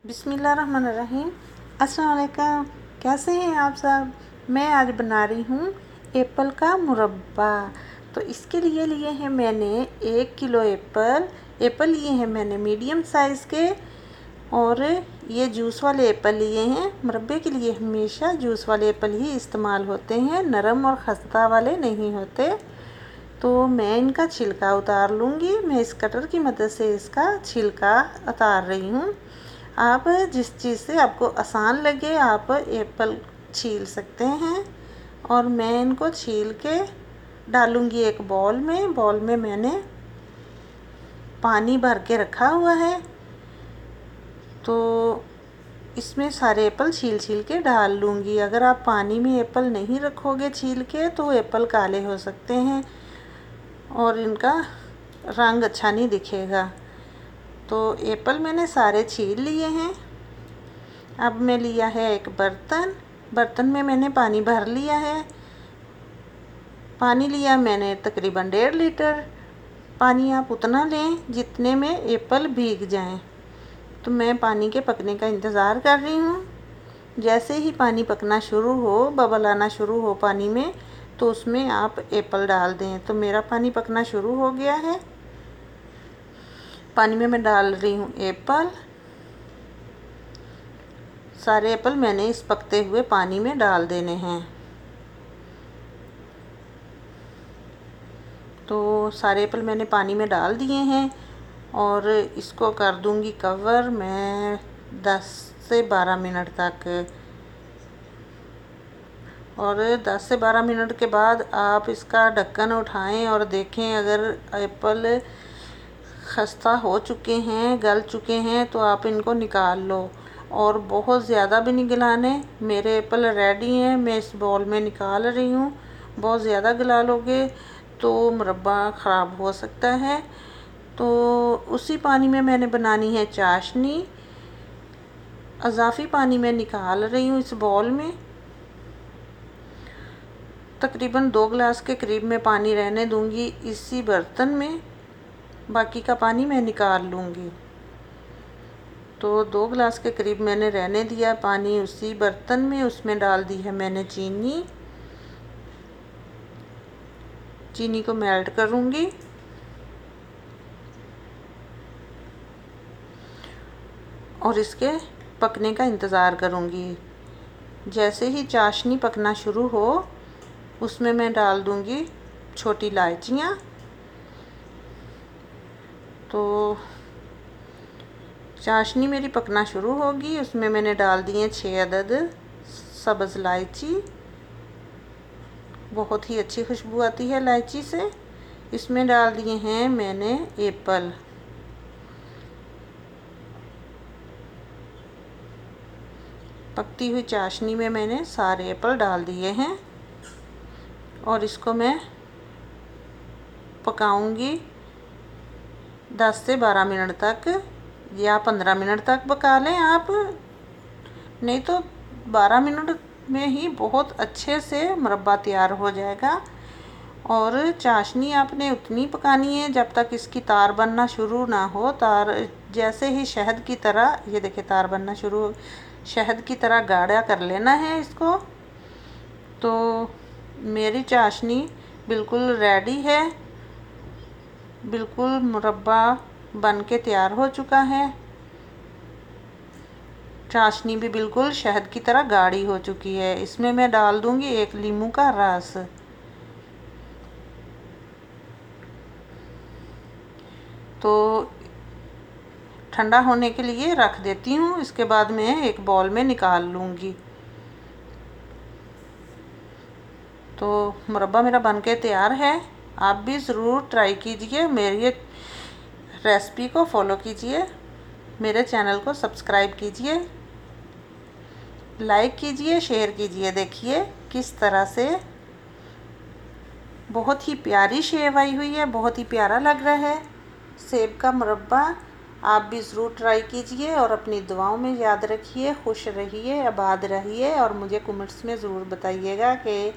बिस्मिल्लाहिर्रहमानिर्रहीम। अस्सलाम वालेकुम। कैसे हैं आप सब। मैं आज बना रही हूँ एप्पल का मुरब्बा। तो इसके लिए हैं मैंने 1 किलो एप्पल लिए हैं मैंने मीडियम साइज़ के, और ये जूस वाले एप्पल लिए हैं। मुरब्बे के लिए हमेशा जूस वाले एप्पल ही इस्तेमाल होते हैं, नरम और खस्ता वाले नहीं होते। तो मैं इनका छिलका उतार लूँगी। मैं इस कटर की मदद से इसका छिलका उतार रही हूँ। आप जिस चीज़ से आपको आसान लगे आप एप्पल छील सकते हैं। और मैं इनको छील के डालूँगी एक बाउल में मैंने पानी भर के रखा हुआ है। तो इसमें सारे एप्पल छील के डाल लूँगी। अगर आप पानी में एप्पल नहीं रखोगे छील के तो एप्पल काले हो सकते हैं और इनका रंग अच्छा नहीं दिखेगा। तो एप्पल मैंने सारे छील लिए हैं। अब मैं लिया है एक बर्तन में मैंने पानी भर लिया है। पानी लिया मैंने तकरीबन 1.5 लीटर। पानी आप उतना लें जितने में एप्पल भीग जाएं। तो मैं पानी के पकने का इंतज़ार कर रही हूँ। जैसे ही पानी पकना शुरू हो, बबल आना शुरू हो पानी में, तो उसमें आप एप्पल डाल दें। तो मेरा पानी पकना शुरू हो गया है। पानी में मैं डाल रही हूँ एप्पल। सारे एप्पल मैंने इस पकते हुए पानी में डाल देने हैं। तो सारे एप्पल मैंने पानी में डाल दिए हैं और इसको कर दूंगी कवर मैं 10 से 12 मिनट तक। और 10 से 12 मिनट के बाद आप इसका ढक्कन उठाएं और देखें। अगर एप्पल खस्ता हो चुके हैं, गल चुके हैं, तो आप इनको निकाल लो। और बहुत ज़्यादा भी नहीं गलाने। मेरे एप्पल रेडी हैं, मैं इस बाउल में निकाल रही हूँ। बहुत ज़्यादा गला लोगे तो मुरब्बा ख़राब हो सकता है। तो उसी पानी में मैंने बनानी है चाशनी। इजाफ़ी पानी में निकाल रही हूँ इस बाउल में। तकरीबन 2 गिलास के करीब मैं पानी रहने दूंगी इसी बर्तन में। बाकी का पानी मैं निकाल लूँगी। तो 2 गिलास के करीब मैंने रहने दिया पानी उसी बर्तन में। उसमें डाल दी है मैंने चीनी को मेल्ट करूँगी। और इसके पकने का इंतज़ार करूँगी। जैसे ही चाशनी पकना शुरू हो उसमें मैं डाल दूँगी छोटी इलायचियाँ। तो चाशनी मेरी पकना शुरू होगी। उसमें मैंने डाल दिए 6 अदद सब्ज़ इलायची। बहुत ही अच्छी खुशबू आती है इलायची से। इसमें डाल दिए हैं मैंने एप्पल। पकती हुई चाशनी में मैंने सारे एप्पल डाल दिए हैं और इसको मैं पकाऊंगी 10 से 12 मिनट तक, या 15 मिनट तक पका लें आप। नहीं तो 12 मिनट में ही बहुत अच्छे से मुरब्बा तैयार हो जाएगा। और चाशनी आपने उतनी पकानी है जब तक इसकी तार बनना शुरू ना हो। तार जैसे ही शहद की तरह, ये देखिए तार बनना शुरू, शहद की तरह गाढ़ा कर लेना है इसको। तो मेरी चाशनी बिल्कुल रेडी है। बिल्कुल मुरब्बा बन के तैयार हो चुका है। चाशनी भी बिल्कुल शहद की तरह गाढ़ी हो चुकी है। इसमें मैं डाल दूंगी 1 नींबू का रस। तो ठंडा होने के लिए रख देती हूँ। इसके बाद मैं एक बाउल में निकाल लूँगी। तो मुरब्बा मेरा बनके तैयार है। आप भी ज़रूर ट्राई कीजिए, मेरी रेसिपी को फॉलो कीजिए, मेरे चैनल को सब्सक्राइब कीजिए, लाइक कीजिए, शेयर कीजिए। देखिए किस तरह से बहुत ही प्यारी शेप आई हुई है, बहुत ही प्यारा लग रहा है सेब का मुरब्बा। आप भी ज़रूर ट्राई कीजिए और अपनी दुआओं में याद रखिए। खुश रहिए, आबाद रहिए और मुझे कमेंट्स में ज़रूर बताइएगा कि